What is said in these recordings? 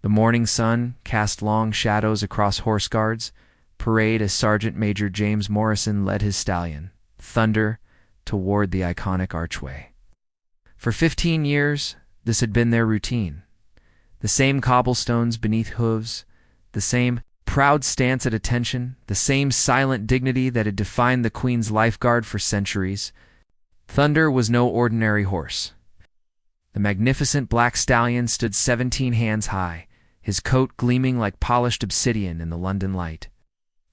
The morning sun cast long shadows across horse guards, parade as Sergeant Major James Morrison led his stallion, Thunder, toward the iconic archway. For 15 years, this had been their routine. The same cobblestones beneath hooves, the same proud stance at attention, the same silent dignity that had defined the Queen's lifeguard for centuries. Thunder was no ordinary horse. The magnificent black stallion stood 17 hands high, his coat gleaming like polished obsidian in the London light.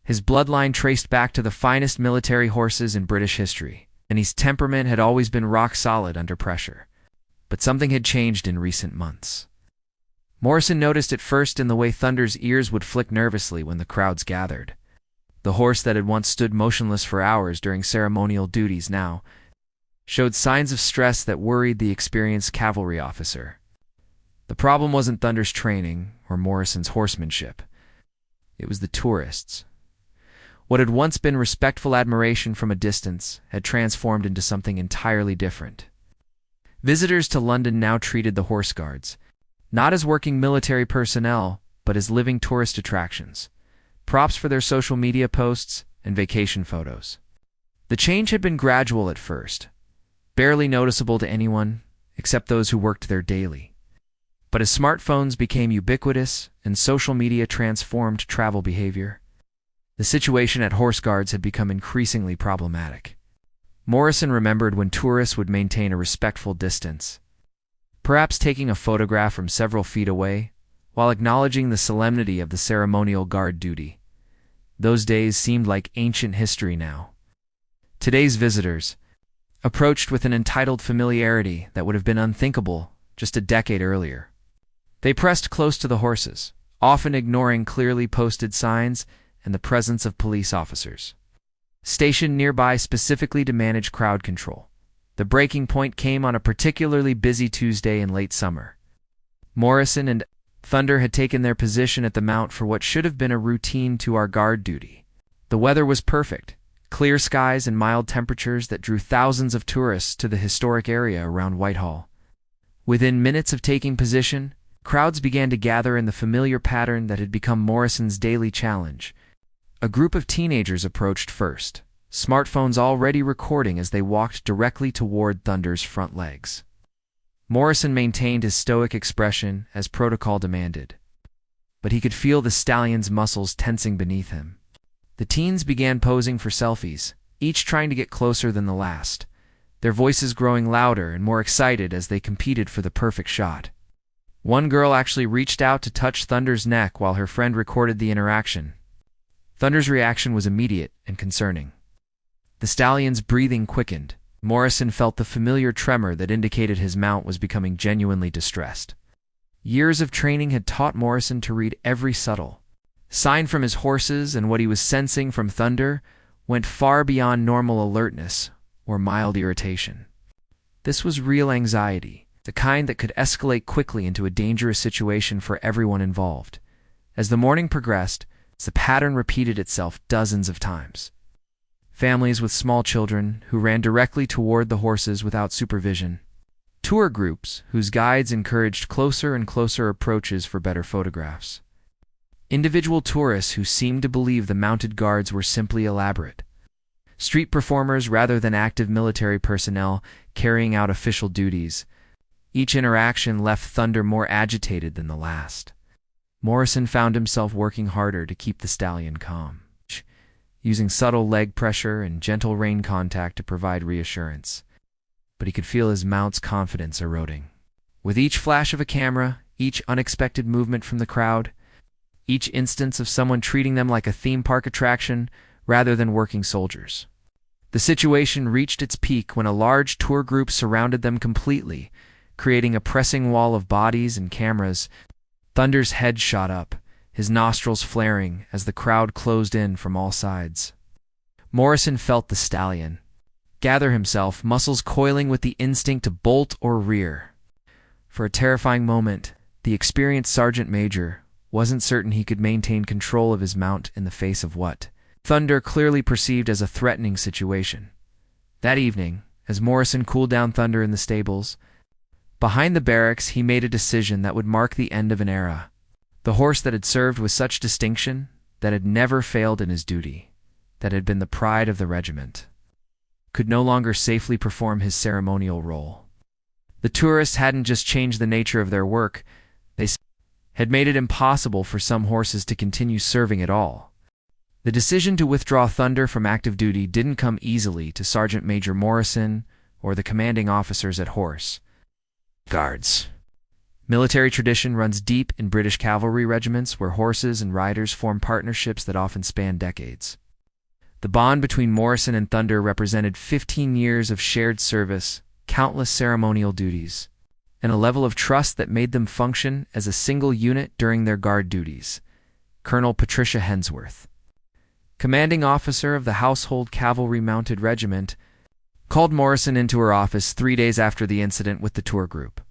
His bloodline traced back to the finest military horses in British history, and his temperament had always been rock solid under pressure. But something had changed in recent months. Morrison noticed it first in the way Thunder's ears would flick nervously when the crowds gathered. The horse that had once stood motionless for hours during ceremonial duties now showed signs of stress that worried the experienced cavalry officer. The problem wasn't Thunder's training or Morrison's horsemanship. It was the tourists. What had once been respectful admiration from a distance had transformed into something entirely different. Visitors to London now treated the horse guards not as working military personnel, but as living tourist attractions, props for their social media posts and vacation photos. The change had been gradual at first, barely noticeable to anyone except those who worked there daily. But as smartphones became ubiquitous and social media transformed travel behavior, the situation at horse guards had become increasingly problematic. Morrison remembered when tourists would maintain a respectful distance, perhaps taking a photograph from several feet away, while acknowledging the solemnity of the ceremonial guard duty. Those days seemed like ancient history now. Today's visitors approached with an entitled familiarity that would have been unthinkable just a decade earlier. They pressed close to the horses, often ignoring clearly posted signs and the presence of police officers stationed nearby specifically to manage crowd control. The breaking point came on a particularly busy Tuesday in late summer. Morrison and Thunder had taken their position at the mount for what should have been a routine two-hour guard duty. The weather was perfect, clear skies and mild temperatures that drew thousands of tourists to the historic area around Whitehall. Within minutes of taking position, crowds began to gather in the familiar pattern that had become Morrison's daily challenge. A group of teenagers approached first, smartphones already recording as they walked directly toward Thunder's front legs. Morrison maintained his stoic expression as protocol demanded, but he could feel the stallion's muscles tensing beneath him. The teens began posing for selfies, each trying to get closer than the last, their voices growing louder and more excited as they competed for the perfect shot. One girl actually reached out to touch Thunder's neck while her friend recorded the interaction. Thunder's reaction was immediate and concerning. The stallion's breathing quickened. Morrison felt the familiar tremor that indicated his mount was becoming genuinely distressed. Years of training had taught Morrison to read every subtle sign from his horses, and what he was sensing from Thunder went far beyond normal alertness or mild irritation. This was real anxiety, the kind that could escalate quickly into a dangerous situation for everyone involved. As the morning progressed, the pattern repeated itself dozens of times. Families with small children who ran directly toward the horses without supervision. Tour groups whose guides encouraged closer and closer approaches for better photographs. Individual tourists who seemed to believe the mounted guards were simply elaborate. Street performers rather than active military personnel carrying out official duties. Each interaction left Thunder more agitated than the last. Morrison found himself working harder to keep the stallion calm, using subtle leg pressure and gentle rein contact to provide reassurance. But he could feel his mount's confidence eroding. With each flash of a camera, each unexpected movement from the crowd, each instance of someone treating them like a theme park attraction rather than working soldiers. The situation reached its peak when a large tour group surrounded them completely, creating a pressing wall of bodies and cameras. Thunder's head shot up, his nostrils flaring as the crowd closed in from all sides. Morrison felt the stallion gather himself, muscles coiling with the instinct to bolt or rear. For a terrifying moment, the experienced sergeant major wasn't certain he could maintain control of his mount in the face of what Thunder clearly perceived as a threatening situation. That evening, as Morrison cooled down Thunder in the stables, behind the barracks, he made a decision that would mark the end of an era. The horse that had served with such distinction, that had never failed in his duty, that had been the pride of the regiment, could no longer safely perform his ceremonial role. The tourists hadn't just changed the nature of their work, they had made it impossible for some horses to continue serving at all. The decision to withdraw Thunder from active duty didn't come easily to Sergeant Major Morrison or the commanding officers at Horse Guards. Military tradition runs deep in British cavalry regiments where horses and riders form partnerships that often span decades. The bond between Morrison and Thunder represented 15 years of shared service, countless ceremonial duties, and a level of trust that made them function as a single unit during their guard duties. Colonel Patricia Hensworth, commanding officer of the Household Cavalry Mounted Regiment, called Morrison into her office 3 days after the incident with the tour group.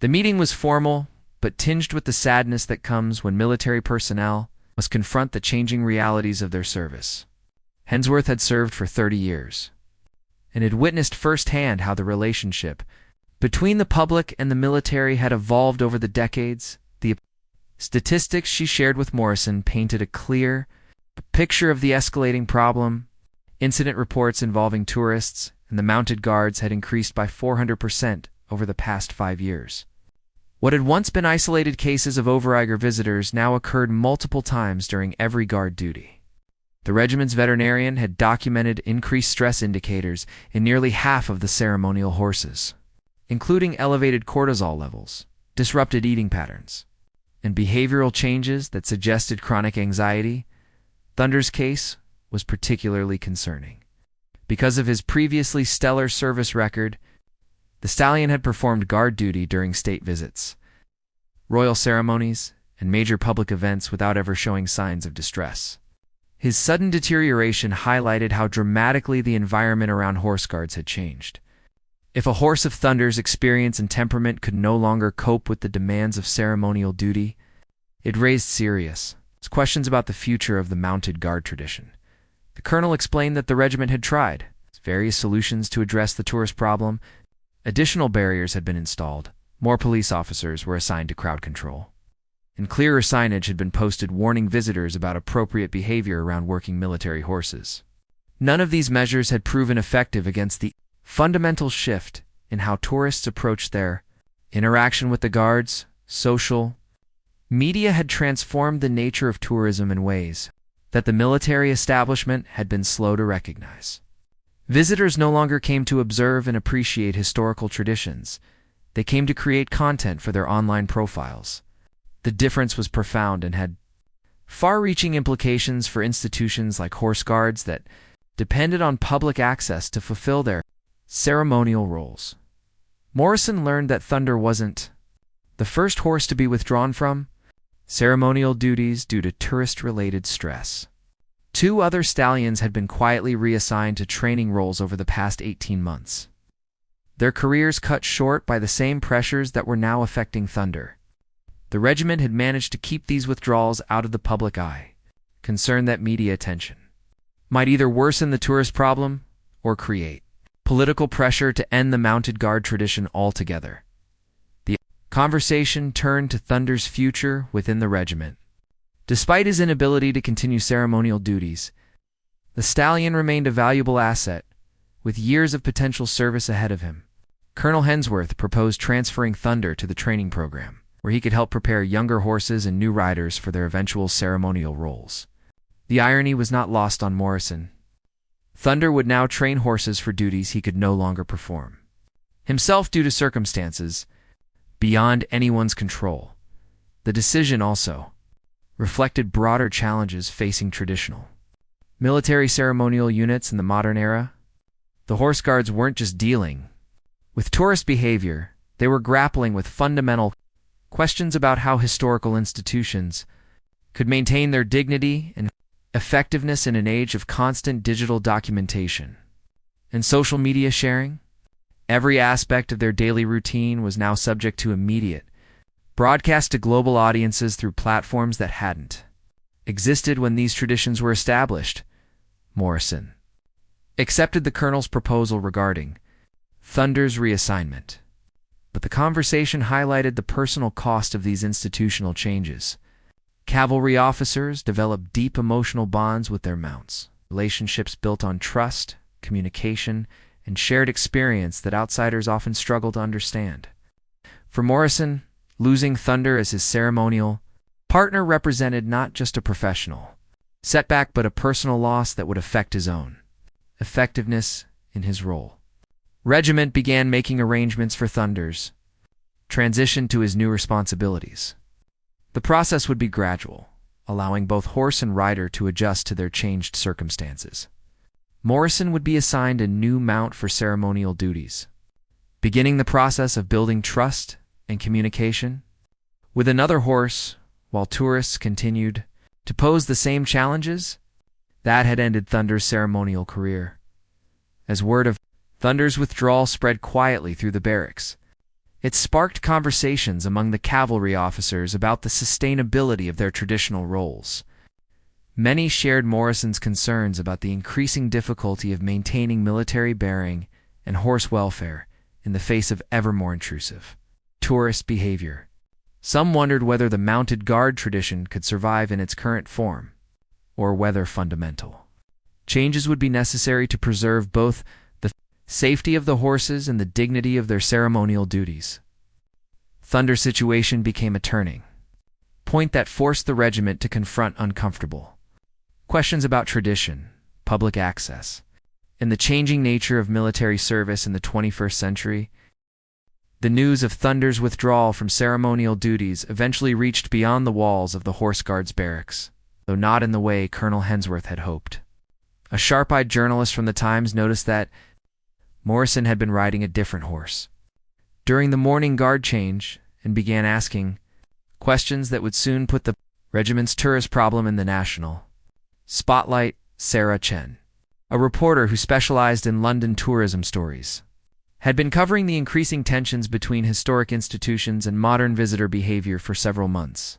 The meeting was formal, but tinged with the sadness that comes when military personnel must confront the changing realities of their service. Hensworth had served for 30 years, and had witnessed firsthand how the relationship between the public and the military had evolved over the decades. The statistics she shared with Morrison painted a clear picture of the escalating problem. Incident reports involving tourists and the mounted guards had increased by 400% over the past 5 years. What had once been isolated cases of overeager visitors now occurred multiple times during every guard duty. The regiment's veterinarian had documented increased stress indicators in nearly half of the ceremonial horses, including elevated cortisol levels, disrupted eating patterns, and behavioral changes that suggested chronic anxiety. Thunder's case was particularly concerning. Because of his previously stellar service record, the stallion had performed guard duty during state visits, royal ceremonies, and major public events without ever showing signs of distress. His sudden deterioration highlighted how dramatically the environment around horse guards had changed. If a horse of Thunder's experience and temperament could no longer cope with the demands of ceremonial duty, it raised serious questions about the future of the mounted guard tradition. The colonel explained that the regiment had tried various solutions to address the tourist problem. Additional barriers had been installed, more police officers were assigned to crowd control, and clearer signage had been posted warning visitors about appropriate behavior around working military horses. None of these measures had proven effective against the fundamental shift in how tourists approached their interaction with the guards. Social media had transformed the nature of tourism in ways that the military establishment had been slow to recognize. Visitors no longer came to observe and appreciate historical traditions. They came to create content for their online profiles. The difference was profound and had far-reaching implications for institutions like horse guards that depended on public access to fulfill their ceremonial roles. Morrison learned that Thunder wasn't the first horse to be withdrawn from ceremonial duties due to tourist-related stress. 2 other stallions had been quietly reassigned to training roles over the past 18 months. Their careers cut short by the same pressures that were now affecting Thunder. The regiment had managed to keep these withdrawals out of the public eye, concerned that media attention might either worsen the tourist problem or create political pressure to end the mounted guard tradition altogether. The conversation turned to Thunder's future within the regiment. Despite his inability to continue ceremonial duties, the stallion remained a valuable asset, with years of potential service ahead of him. Colonel Hensworth proposed transferring Thunder to the training program, where he could help prepare younger horses and new riders for their eventual ceremonial roles. The irony was not lost on Morrison. Thunder would now train horses for duties he could no longer perform himself due to circumstances beyond anyone's control. The decision also reflected broader challenges facing traditional military ceremonial units in the modern era. The horse guards weren't just dealing with tourist behavior, they were grappling with fundamental questions about how historical institutions could maintain their dignity and effectiveness in an age of constant digital documentation and social media sharing. Every aspect of their daily routine was now subject to immediate broadcast to global audiences through platforms that hadn't existed when these traditions were established. Morrison accepted the colonel's proposal regarding Thunder's reassignment, but the conversation highlighted the personal cost of these institutional changes. Cavalry officers developed deep emotional bonds with their mounts, relationships built on trust, communication, and shared experience that outsiders often struggle to understand. For Morrison, losing Thunder as his ceremonial partner represented not just a professional setback but a personal loss that would affect his own effectiveness in his role. Regiment began making arrangements for Thunder's transition to his new responsibilities. The process would be gradual, allowing both horse and rider to adjust to their changed circumstances. Morrison would be assigned a new mount for ceremonial duties, beginning the process of building trust and communication with another horse, while tourists continued to pose the same challenges. That had ended Thunder's ceremonial career. As word of Thunder's withdrawal spread quietly through the barracks, it sparked conversations among the cavalry officers about the sustainability of their traditional roles. Many shared Morrison's concerns about the increasing difficulty of maintaining military bearing and horse welfare in the face of ever more intrusive tourist behavior. Some wondered whether the mounted guard tradition could survive in its current form, or whether fundamental changes would be necessary to preserve both the safety of the horses and the dignity of their ceremonial duties. Thunder's situation became a turning point that forced the regiment to confront uncomfortable questions about tradition, public access, and the changing nature of military service in the 21st century. The news of Thunder's withdrawal from ceremonial duties eventually reached beyond the walls of the Horse Guards barracks, though not in the way Colonel Hensworth had hoped. A sharp-eyed journalist from the Times noticed that Morrison had been riding a different horse during the morning guard change and began asking questions that would soon put the regiment's tourist problem in the national spotlight. Sarah Chen, a reporter who specialized in London tourism stories, had been covering the increasing tensions between historic institutions and modern visitor behavior for several months.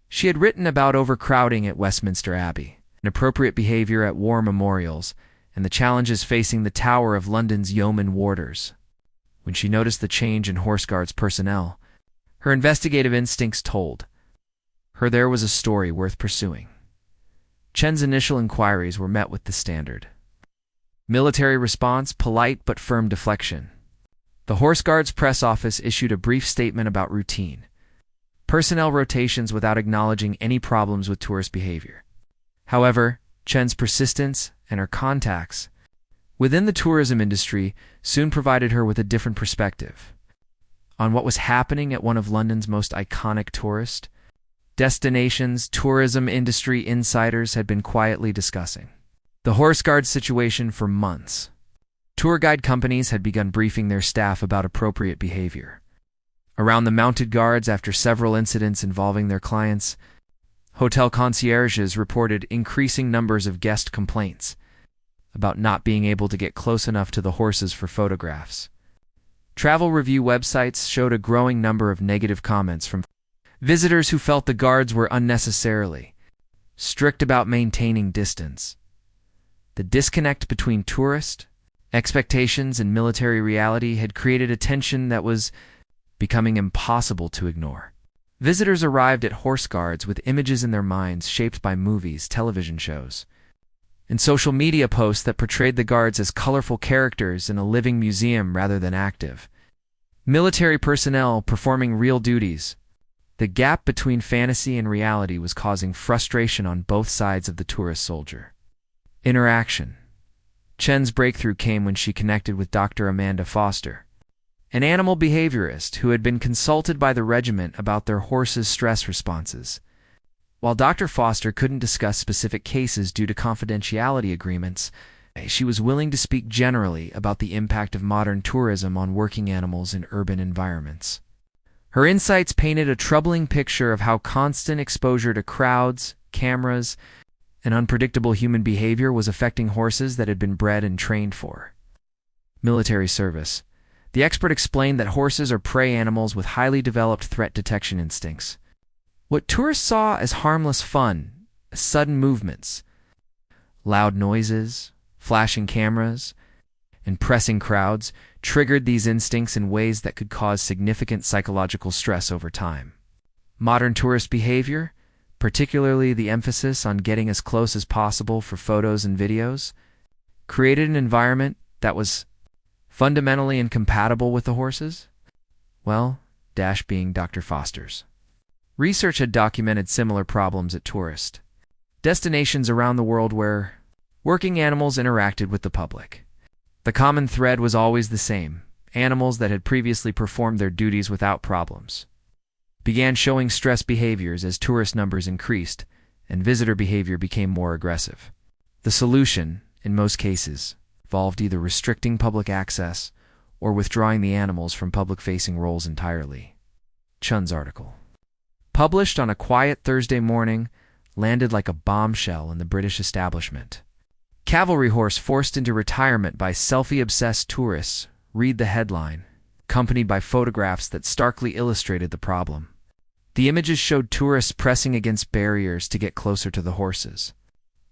She had written about overcrowding at Westminster Abbey, inappropriate behavior at war memorials, and the challenges facing the Tower of London's yeoman warders. When she noticed the change in Horse Guards personnel, her investigative instincts told her there was a story worth pursuing. Chen's initial inquiries were met with the standard military response: polite but firm deflection. The Horse Guards press office issued a brief statement about routine personnel rotations without acknowledging any problems with tourist behavior. However, Chen's persistence and her contacts within the tourism industry soon provided her with a different perspective on what was happening at one of London's most iconic tourist destinations. Tourism industry insiders had been quietly discussing the Horse Guards situation for months. Tour guide companies had begun briefing their staff about appropriate behavior around the mounted guards after several incidents involving their clients. Hotel concierges reported increasing numbers of guest complaints about not being able to get close enough to the horses for photographs. Travel review websites showed a growing number of negative comments from visitors who felt the guards were unnecessarily strict about maintaining distance. The disconnect between tourist expectations and military reality had created a tension that was becoming impossible to ignore. Visitors arrived at Horse Guards with images in their minds shaped by movies, television shows, and social media posts that portrayed the guards as colorful characters in a living museum rather than active military personnel performing real duties. The gap between fantasy and reality was causing frustration on both sides of the tourist soldier interaction. Chen's breakthrough came when she connected with Dr. Amanda Foster, an animal behaviorist who had been consulted by the regiment about their horses' stress responses. While Dr. Foster couldn't discuss specific cases due to confidentiality agreements, she was willing to speak generally about the impact of modern tourism on working animals in urban environments. Her insights painted a troubling picture of how constant exposure to crowds, cameras, and unpredictable human behavior was affecting horses that had been bred and trained for military service. The expert explained that horses are prey animals with highly developed threat detection instincts. What tourists saw as harmless fun, sudden movements, loud noises, flashing cameras, and pressing crowds triggered these instincts in ways that could cause significant psychological stress over time. Modern tourist behavior, particularly the emphasis on getting as close as possible for photos and videos, created an environment that was fundamentally incompatible with the horses? Well, dash being Dr. Foster's. Research had documented similar problems at tourist destinations around the world where working animals interacted with the public. The common thread was always the same: animals that had previously performed their duties without problems began showing stress behaviors as tourist numbers increased and visitor behavior became more aggressive. The solution, in most cases, involved either restricting public access or withdrawing the animals from public-facing roles entirely. Chun's article, published on a quiet Thursday morning, landed like a bombshell in the British establishment. Cavalry horse forced into retirement by selfie-obsessed tourists, read the headline, accompanied by photographs that starkly illustrated the problem. The images showed tourists pressing against barriers to get closer to the horses,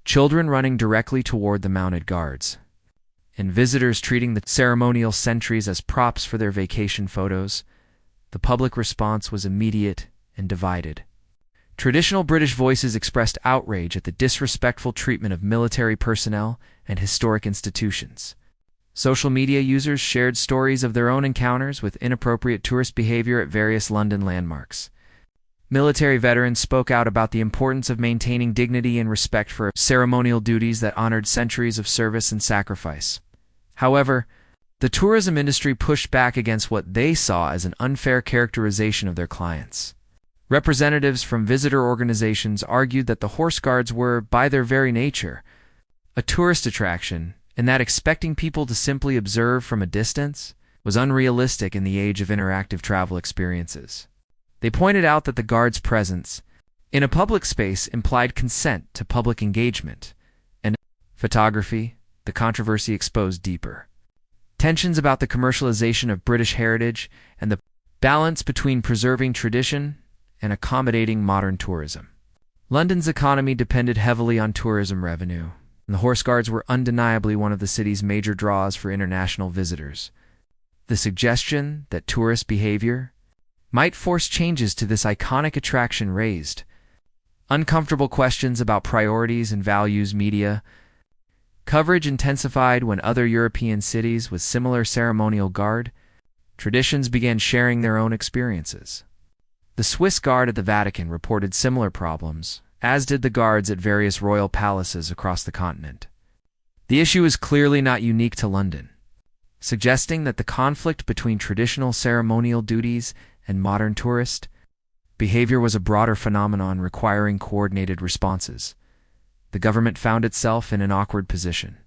children running directly toward the mounted guards, and visitors treating the ceremonial sentries as props for their vacation photos. The public response was immediate and divided. Traditional British voices expressed outrage at the disrespectful treatment of military personnel and historic institutions. Social media users shared stories of their own encounters with inappropriate tourist behavior at various London landmarks. Military veterans spoke out about the importance of maintaining dignity and respect for ceremonial duties that honored centuries of service and sacrifice. However, the tourism industry pushed back against what they saw as an unfair characterization of their clients. Representatives from visitor organizations argued that the horse guards were, by their very nature, a tourist attraction, and that expecting people to simply observe from a distance was unrealistic in the age of interactive travel experiences. They pointed out that the guards' presence in a public space implied consent to public engagement, and photography, the controversy exposed deeper tensions about the commercialization of British heritage and the balance between preserving tradition and accommodating modern tourism. London's economy depended heavily on tourism revenue, and the horse guards were undeniably one of the city's major draws for international visitors. The suggestion that tourist behavior might force changes to this iconic attraction raised uncomfortable questions about priorities and values. Media coverage intensified when other European cities with similar ceremonial guard traditions began sharing their own experiences. The Swiss Guard at the Vatican reported similar problems, as did the guards at various royal palaces across the continent. The issue is clearly not unique to London, suggesting that the conflict between traditional ceremonial duties and modern tourist behavior was a broader phenomenon requiring coordinated responses. The government found itself in an awkward position,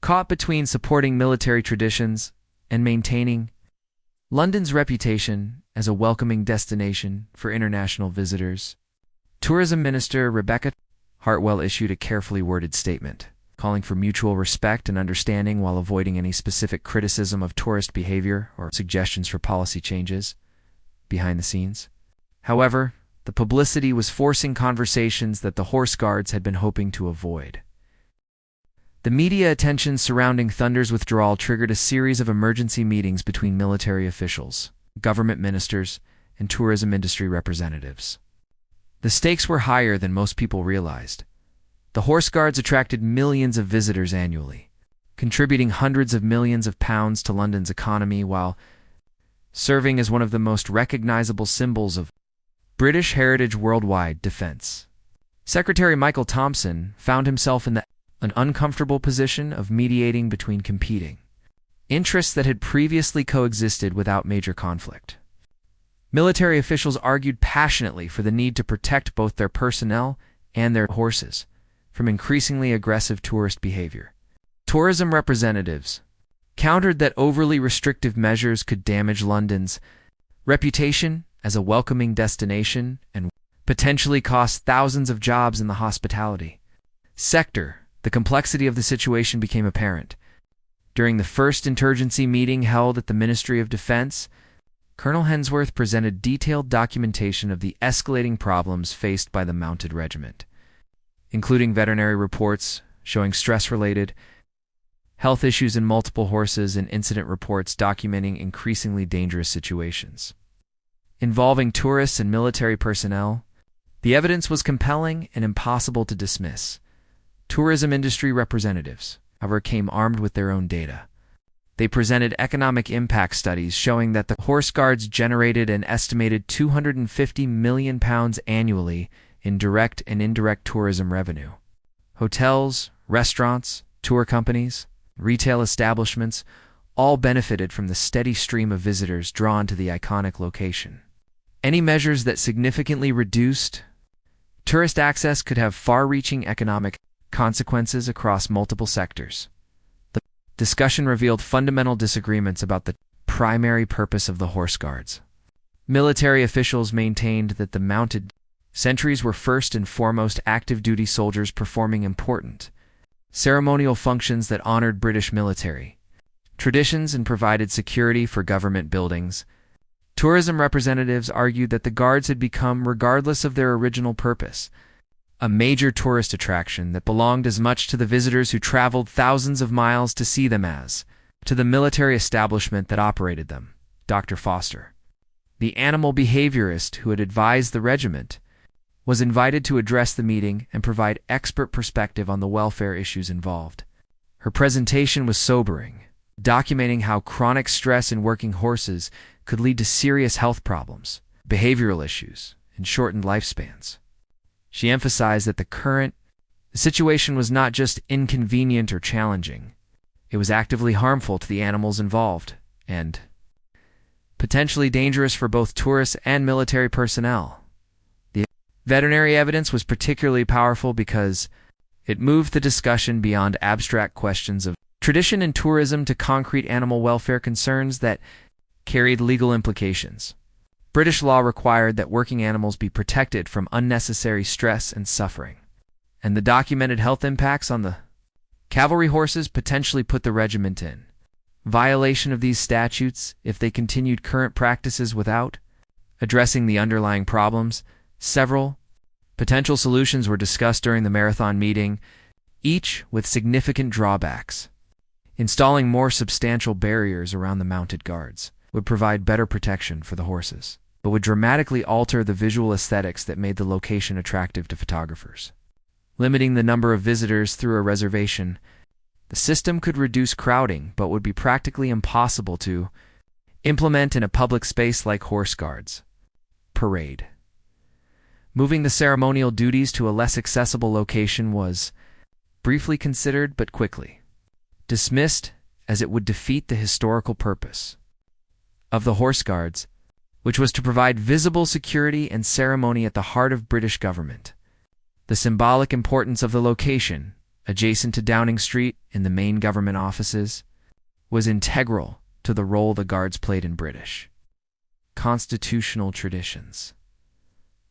caught between supporting military traditions and maintaining London's reputation as a welcoming destination for international visitors. Tourism Minister Rebecca Hartwell issued a carefully worded statement, calling for mutual respect and understanding while avoiding any specific criticism of tourist behavior or suggestions for policy changes. Behind the scenes, however, the publicity was forcing conversations that the horse guards had been hoping to avoid. The media attention surrounding Thunder's withdrawal triggered a series of emergency meetings between military officials, government ministers, and tourism industry representatives. The stakes were higher than most people realized. The horse guards attracted millions of visitors annually, contributing hundreds of millions of pounds to London's economy while serving as one of the most recognizable symbols of British heritage worldwide. Defense Secretary Michael Thompson found himself in an uncomfortable position of mediating between competing interests that had previously coexisted without major conflict. Military officials argued passionately for the need to protect both their personnel and their horses from increasingly aggressive tourist behavior. Tourism representatives countered that overly restrictive measures could damage London's reputation as a welcoming destination and potentially cost thousands of jobs in the hospitality sector. The complexity of the situation became apparent. During the first insurgency meeting held at the Ministry of Defense, Colonel Hensworth presented detailed documentation of the escalating problems faced by the mounted regiment, including veterinary reports showing stress-related health issues in multiple horses and incident reports documenting increasingly dangerous situations involving tourists and military personnel. The evidence was compelling and impossible to dismiss. Tourism industry representatives, however, came armed with their own data. They presented economic impact studies showing that the horse guards generated an estimated £250 million annually in direct and indirect tourism revenue. Hotels, restaurants, tour companies, retail establishments all benefited from the steady stream of visitors drawn to the iconic location. Any measures that significantly reduced tourist access could have far-reaching economic consequences across multiple sectors. The discussion revealed fundamental disagreements about the primary purpose of the horse guards. Military officials maintained that the mounted sentries were first and foremost active-duty soldiers performing important ceremonial functions that honored British military traditions and provided security for government buildings. Tourism representatives argued that the guards had become, regardless of their original purpose, a major tourist attraction that belonged as much to the visitors who traveled thousands of miles to see them as to the military establishment that operated them. Dr. Foster, the animal behaviorist who had advised the regiment, was invited to address the meeting and provide expert perspective on the welfare issues involved. Her presentation was sobering, documenting how chronic stress in working horses could lead to serious health problems, behavioral issues, and shortened lifespans. She emphasized that the situation was not just inconvenient or challenging, it was actively harmful to the animals involved and potentially dangerous for both tourists and military personnel. The veterinary evidence was particularly powerful because it moved the discussion beyond abstract questions of tradition and tourism to concrete animal welfare concerns that carried legal implications. British law required that working animals be protected from unnecessary stress and suffering, and the documented health impacts on the cavalry horses potentially put the regiment in violation of these statutes if they continued current practices without addressing the underlying problems. Several potential solutions were discussed during the marathon meeting, each with significant drawbacks. Installing more substantial barriers around the mounted guards would provide better protection for the horses, but would dramatically alter the visual aesthetics that made the location attractive to photographers. Limiting the number of visitors through a reservation, the system could reduce crowding but would be practically impossible to implement in a public space like horse guards. Parade. Moving the ceremonial duties to a less accessible location was briefly considered but quickly dismissed as it would defeat the historical purpose of the horse guards, which was to provide visible security and ceremony at the heart of British government. The symbolic importance of the location, adjacent to Downing Street in the main government offices, was integral to the role the guards played in British constitutional traditions.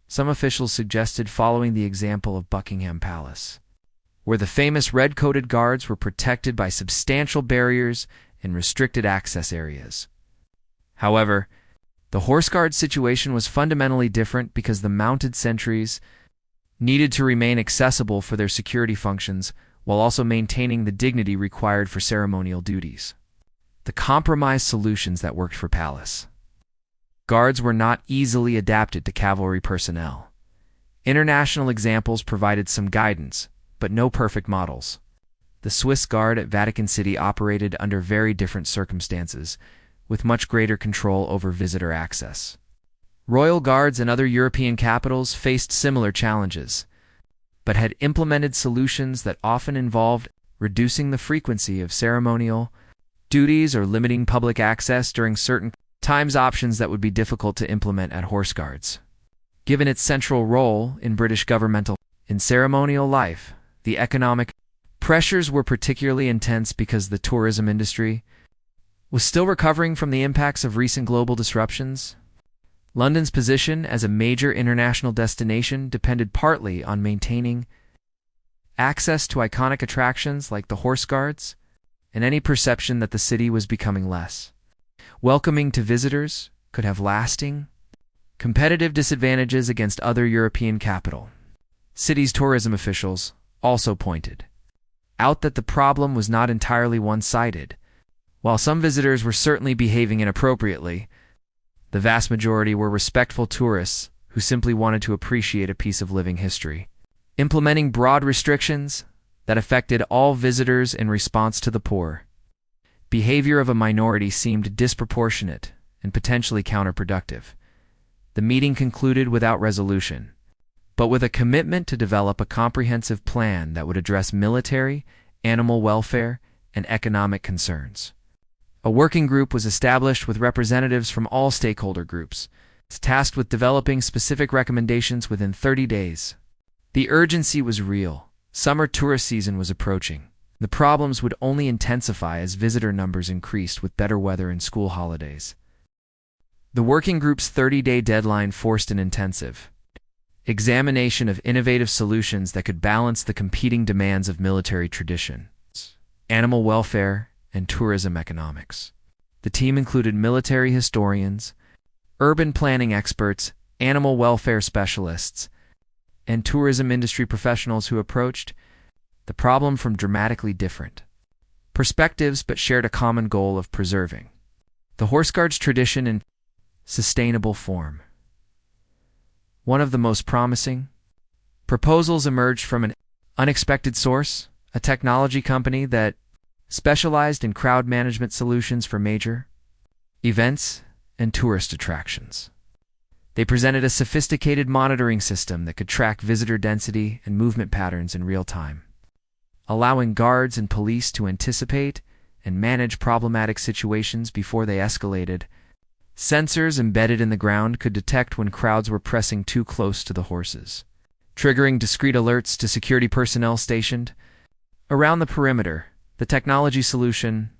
Some officials suggested following the example of Buckingham Palace, where the famous red-coated guards were protected by substantial barriers and restricted access areas. However, the horse guard situation was fundamentally different because the mounted sentries needed to remain accessible for their security functions while also maintaining the dignity required for ceremonial duties. The compromise solutions that worked for Palace. Guards were not easily adapted to cavalry personnel. International examples provided some guidance, but no perfect models. The Swiss Guard at Vatican City operated under very different circumstances, with much greater control over visitor access. Royal Guards in other European capitals faced similar challenges, but had implemented solutions that often involved reducing the frequency of ceremonial duties or limiting public access during certain times, options that would be difficult to implement at horse guards. Given its central role in British governmental and ceremonial life, the economic pressures were particularly intense because the tourism industry was still recovering from the impacts of recent global disruptions. London's position as a major international destination depended partly on maintaining access to iconic attractions like the horse guards, and any perception that the city was becoming less welcoming to visitors could have lasting competitive disadvantages against other European capital cities. Tourism officials also pointed out that the problem was not entirely one-sided. While some visitors were certainly behaving inappropriately, the vast majority were respectful tourists who simply wanted to appreciate a piece of living history, implementing broad restrictions that affected all visitors in response to the poor. Behavior of a minority seemed disproportionate and potentially counterproductive. The meeting concluded without resolution, but with a commitment to develop a comprehensive plan that would address military, animal welfare, and economic concerns. A working group was established with representatives from all stakeholder groups, tasked with developing specific recommendations within 30 days. The urgency was real. Summer tourist season was approaching. The problems would only intensify as visitor numbers increased with better weather and school holidays. The working group's 30-day deadline forced an intensive examination of innovative solutions that could balance the competing demands of military tradition, animal welfare, and tourism economics. The team included military historians, urban planning experts, animal welfare specialists, and tourism industry professionals who approached the problem from dramatically different perspectives but shared a common goal of preserving the horse guard's tradition in sustainable form. One of the most promising proposals emerged from an unexpected source, a technology company that specialized in crowd management solutions for major events and tourist attractions. They presented a sophisticated monitoring system that could track visitor density and movement patterns in real time, allowing guards and police to anticipate and manage problematic situations before they escalated. Sensors embedded in the ground could detect when crowds were pressing too close to the horses, triggering discreet alerts to security personnel stationed around the perimeter. The technology solution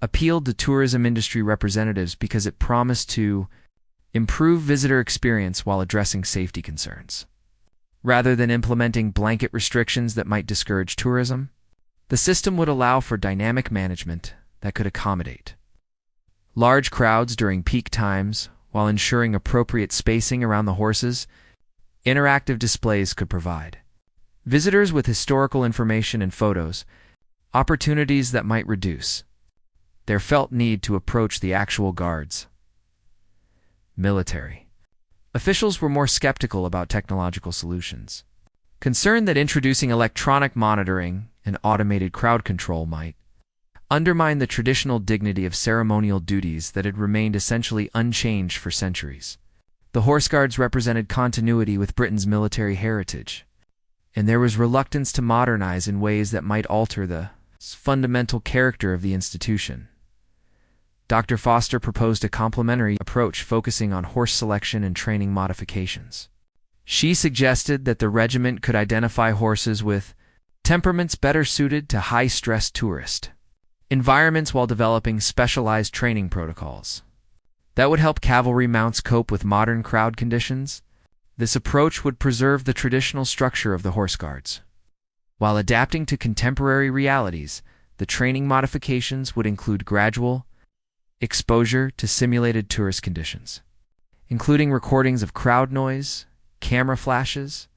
appealed to tourism industry representatives because it promised to improve visitor experience while addressing safety concerns. Rather than implementing blanket restrictions that might discourage tourism, the system would allow for dynamic management that could accommodate large crowds during peak times while ensuring appropriate spacing around the horses. Interactive displays could provide visitors with historical information and photos, opportunities that might reduce their felt need to approach the actual guards. Military officials were more skeptical about technological solutions, concerned that introducing electronic monitoring and automated crowd control might undermine the traditional dignity of ceremonial duties that had remained essentially unchanged for centuries. The Horse Guards represented continuity with Britain's military heritage, and there was reluctance to modernize in ways that might alter the fundamental character of the institution. Dr. Foster proposed a complementary approach focusing on horse selection and training modifications. She suggested that the regiment could identify horses with temperaments better suited to high-stress tourist environments while developing specialized training protocols that would help cavalry mounts cope with modern crowd conditions. This approach would preserve the traditional structure of the Horse Guards, while adapting to contemporary realities. The training modifications would include gradual exposure to simulated tourist conditions, including recordings of crowd noise, camera flashes,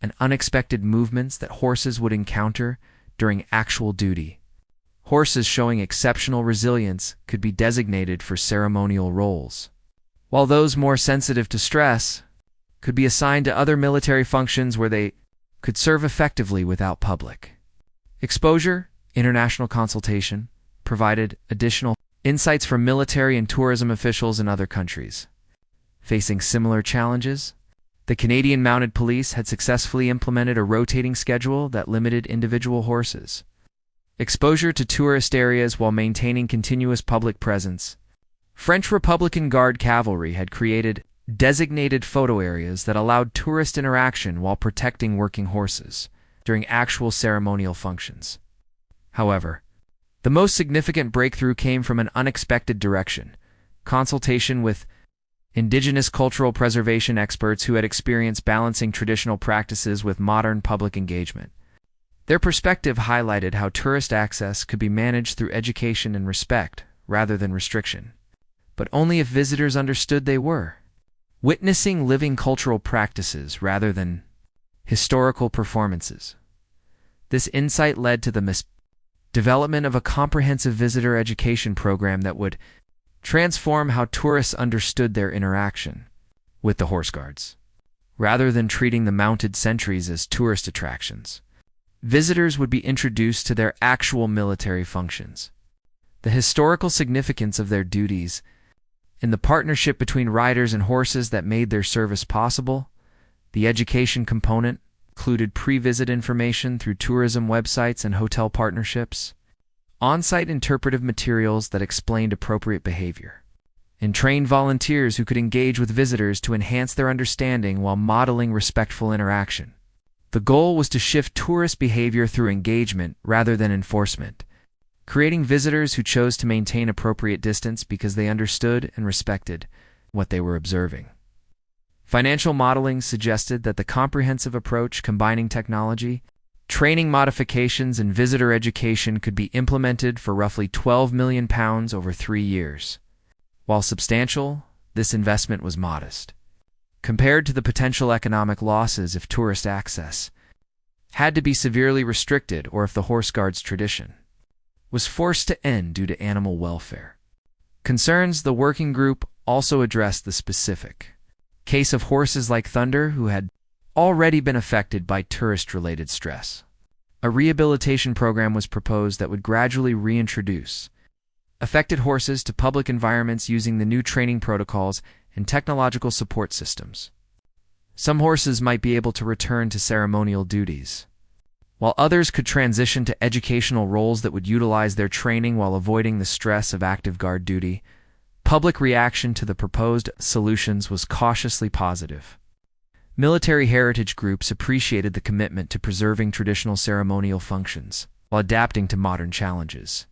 and unexpected movements that horses would encounter during actual duty. Horses showing exceptional resilience could be designated for ceremonial roles, while those more sensitive to stress could be assigned to other military functions where they could serve effectively without public exposure. International consultation provided additional insights from military and tourism officials in other countries facing similar challenges. The Canadian Mounted Police had successfully implemented a rotating schedule that limited individual horses exposure to tourist areas while maintaining continuous public presence. French Republican Guard cavalry had created designated photo areas that allowed tourist interaction while protecting working horses during actual ceremonial functions. However, the most significant breakthrough came from an unexpected direction: consultation with indigenous cultural preservation experts who had experience balancing traditional practices with modern public engagement. Their perspective highlighted how tourist access could be managed through education and respect rather than restriction, but only if visitors understood they were witnessing living cultural practices rather than historical performances. This insight led to the development of a comprehensive visitor education program that would transform how tourists understood their interaction with the Horse Guards. rather than treating the mounted sentries as tourist attractions. Visitors would be introduced to their actual military functions, the historical significance of their duties, and the partnership between riders and horses that made their service possible. The education component included pre-visit information through tourism websites and hotel partnerships, on-site interpretive materials that explained appropriate behavior, and trained volunteers who could engage with visitors to enhance their understanding while modeling respectful interaction. The goal was to shift tourist behavior through engagement rather than enforcement, creating visitors who chose to maintain appropriate distance because they understood and respected what they were observing. Financial modeling suggested that the comprehensive approach combining technology, training modifications, and visitor education could be implemented for roughly £12 million over 3 years. While substantial, this investment was modest, compared to the potential economic losses if tourist access had to be severely restricted or if the horse guards tradition was forced to end due to animal welfare concerns. The working group also addressed the specific case of horses like Thunder who had already been affected by tourist-related stress. A rehabilitation program was proposed that would gradually reintroduce affected horses to public environments using the new training protocols and technological support systems. Some horses might be able to return to ceremonial duties, while others could transition to educational roles that would utilize their training while avoiding the stress of active guard duty. Public reaction to the proposed solutions was cautiously positive. Military heritage groups appreciated the commitment to preserving traditional ceremonial functions while adapting to modern challenges.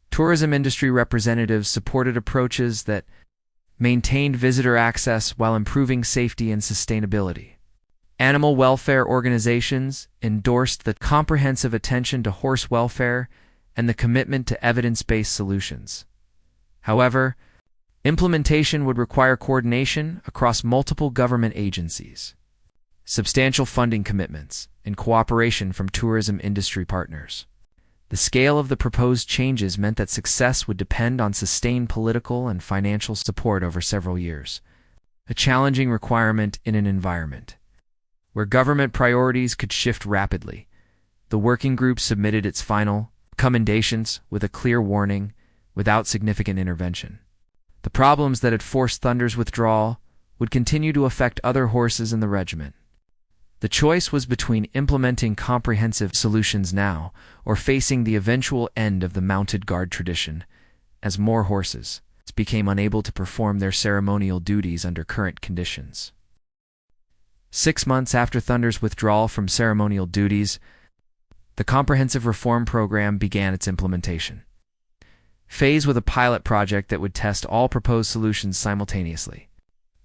Tourism industry representatives supported approaches that maintained visitor access while improving safety and sustainability. Animal welfare organizations endorsed the comprehensive attention to horse welfare and the commitment to evidence-based solutions. However, implementation would require coordination across multiple government agencies, substantial funding commitments, and cooperation from tourism industry partners. The scale of the proposed changes meant that success would depend on sustained political and financial support over several years, a challenging requirement in an environment where government priorities could shift rapidly. The working group submitted its final recommendations with a clear warning, without significant intervention. The problems that had forced Thunder's withdrawal would continue to affect other horses in the regiment. The choice was between implementing comprehensive solutions now or facing the eventual end of the mounted guard tradition, as more horses became unable to perform their ceremonial duties under current conditions. 6 months after Thunder's withdrawal from ceremonial duties, the comprehensive reform program began its implementation phase with a pilot project that would test all proposed solutions simultaneously.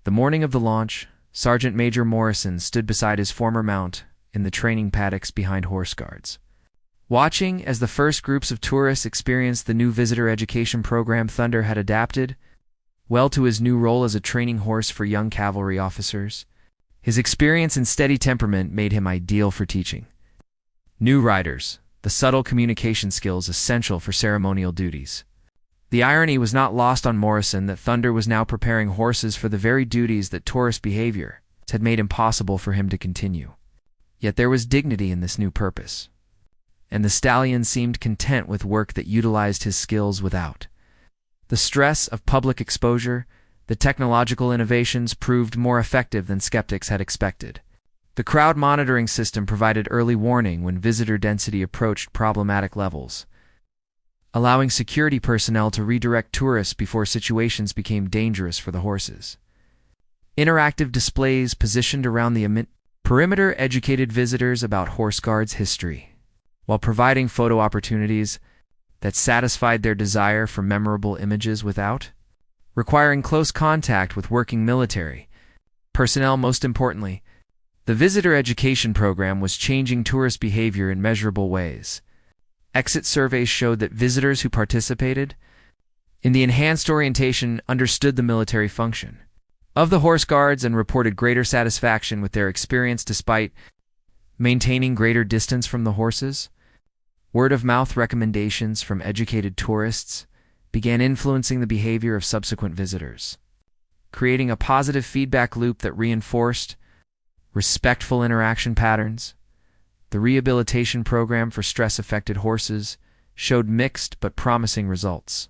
The morning of the launch, Sergeant Major Morrison stood beside his former mount in the training paddocks behind horse guards, watching as the first groups of tourists experienced the new visitor education program Thunder had adapted well to his new role as a training horse for young cavalry officers. His experience and steady temperament made him ideal for teaching new riders the subtle communication skills essential for ceremonial duties. The irony was not lost on Morrison that Thunder was now preparing horses for the very duties that tourist behavior had made impossible for him to continue. Yet there was dignity in this new purpose, and the stallion seemed content with work that utilized his skills without the stress of public exposure. The technological innovations proved more effective than skeptics had expected. The crowd monitoring system provided early warning when visitor density approached problematic levels, allowing security personnel to redirect tourists before situations became dangerous for the horses. Interactive displays positioned around the perimeter educated visitors about horse guards' history, while providing photo opportunities that satisfied their desire for memorable images without requiring close contact with working military personnel. Most importantly, the visitor education program was changing tourist behavior in measurable ways. Exit surveys showed that visitors who participated in the enhanced orientation understood the military function of the horse guards and reported greater satisfaction with their experience despite maintaining greater distance from the horses. Word-of-mouth recommendations from educated tourists began influencing the behavior of subsequent visitors, creating a positive feedback loop that reinforced respectful interaction patterns. The rehabilitation program for stress-affected horses showed mixed but promising results.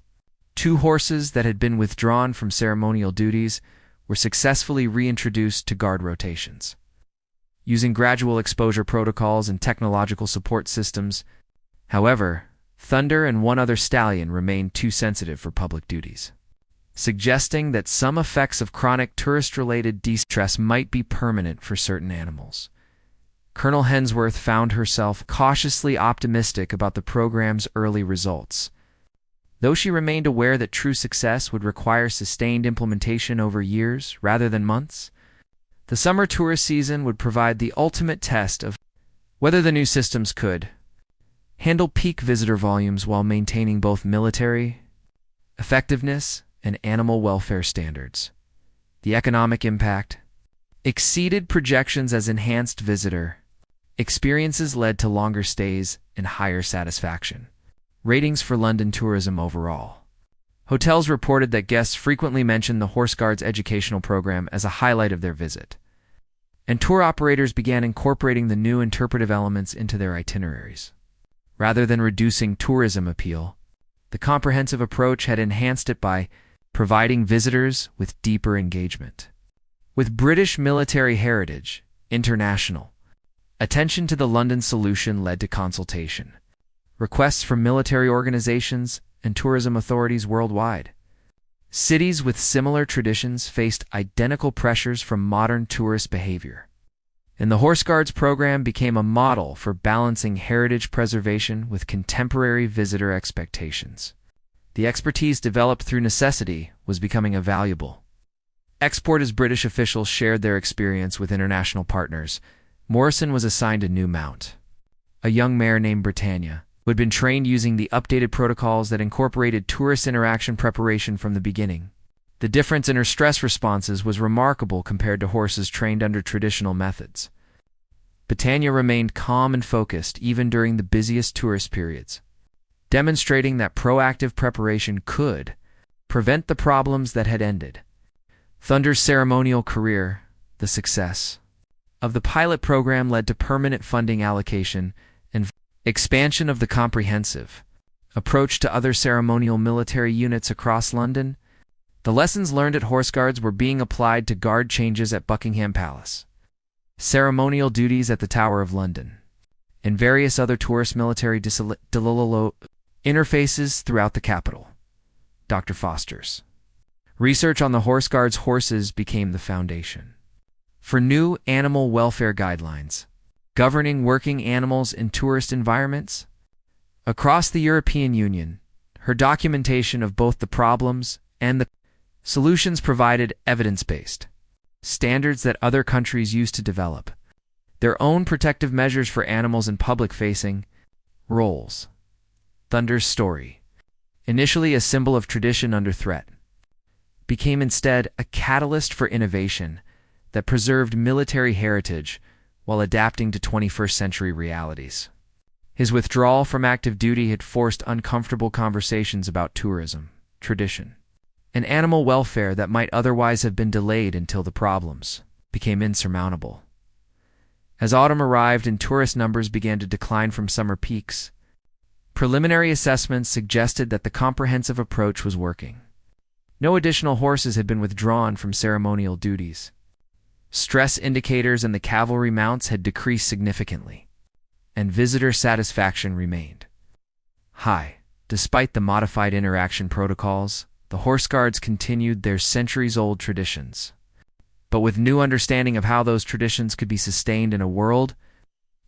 2 horses that had been withdrawn from ceremonial duties were successfully reintroduced to guard rotations. Using gradual exposure protocols and technological support systems, however, Thunder and 1 other stallion remained too sensitive for public duties, suggesting that some effects of chronic tourist-related distress might be permanent for certain animals. Colonel Hensworth found herself cautiously optimistic about the program's early results, though she remained aware that true success would require sustained implementation over years rather than months. The summer tourist season would provide the ultimate test of whether the new systems could handle peak visitor volumes while maintaining both military effectiveness and animal welfare standards. The economic impact exceeded projections as enhanced visitor experiences led to longer stays and higher satisfaction. Ratings for London tourism overall. Hotels reported that guests frequently mentioned the Horse Guards educational program as a highlight of their visit, and tour operators began incorporating the new interpretive elements into their itineraries. Rather than reducing tourism appeal, the comprehensive approach had enhanced it by providing visitors with deeper engagement. With British military heritage, international attention to the London solution led to consultation, requests from military organizations and tourism authorities worldwide. Cities with similar traditions faced identical pressures from modern tourist behavior, and the Horse Guards program became a model for balancing heritage preservation with contemporary visitor expectations. The expertise developed through necessity was becoming a valuable export as British officials shared their experience with international partners. Morrison was assigned a new mount, a young mare named Britannia, who had been trained using the updated protocols that incorporated tourist interaction preparation from the beginning. The difference in her stress responses was remarkable compared to horses trained under traditional methods. Britannia remained calm and focused even during the busiest tourist periods, demonstrating that proactive preparation could prevent the problems that had ended. Thunder's ceremonial career, the success of the pilot program led to permanent funding allocation and expansion of the comprehensive approach to other ceremonial military units across London. The lessons learned at Horse Guards were being applied to guard changes at Buckingham Palace, ceremonial duties at the Tower of London, and various other tourist military interfaces throughout the capital. Dr. Foster's research on the Horse Guards horses became the foundation for new animal welfare guidelines governing working animals in tourist environments. Across the European Union, her documentation of both the problems and the solutions provided evidence-based standards that other countries used to develop their own protective measures for animals in public-facing roles. Thunder's story, initially a symbol of tradition under threat, became instead a catalyst for innovation that preserved military heritage while adapting to 21st century realities. His withdrawal from active duty had forced uncomfortable conversations about tourism, tradition, and animal welfare that might otherwise have been delayed until the problems became insurmountable. As autumn arrived and tourist numbers began to decline from summer peaks, preliminary assessments suggested that the comprehensive approach was working. No additional horses had been withdrawn from ceremonial duties. Stress indicators in the cavalry mounts had decreased significantly, and visitor satisfaction remained high. Despite the modified interaction protocols, the Horse Guards continued their centuries-old traditions, but with new understanding of how those traditions could be sustained in a world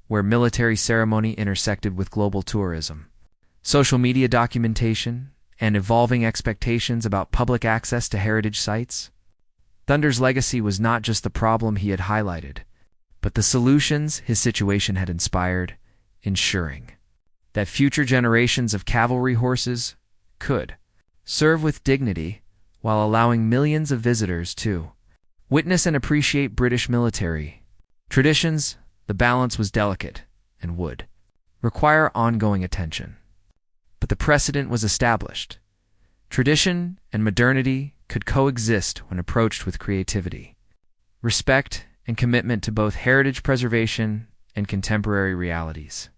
where military ceremony intersected with global tourism. Social media documentation and evolving expectations about public access to heritage sites. Thunder's legacy was not just the problem he had highlighted, but the solutions his situation had inspired, ensuring that future generations of cavalry horses could serve with dignity while allowing millions of visitors to witness and appreciate British military traditions. The balance was delicate and would require ongoing attention. But the precedent was established. Tradition and modernity could coexist when approached with creativity, respect, and commitment to both heritage preservation and contemporary realities.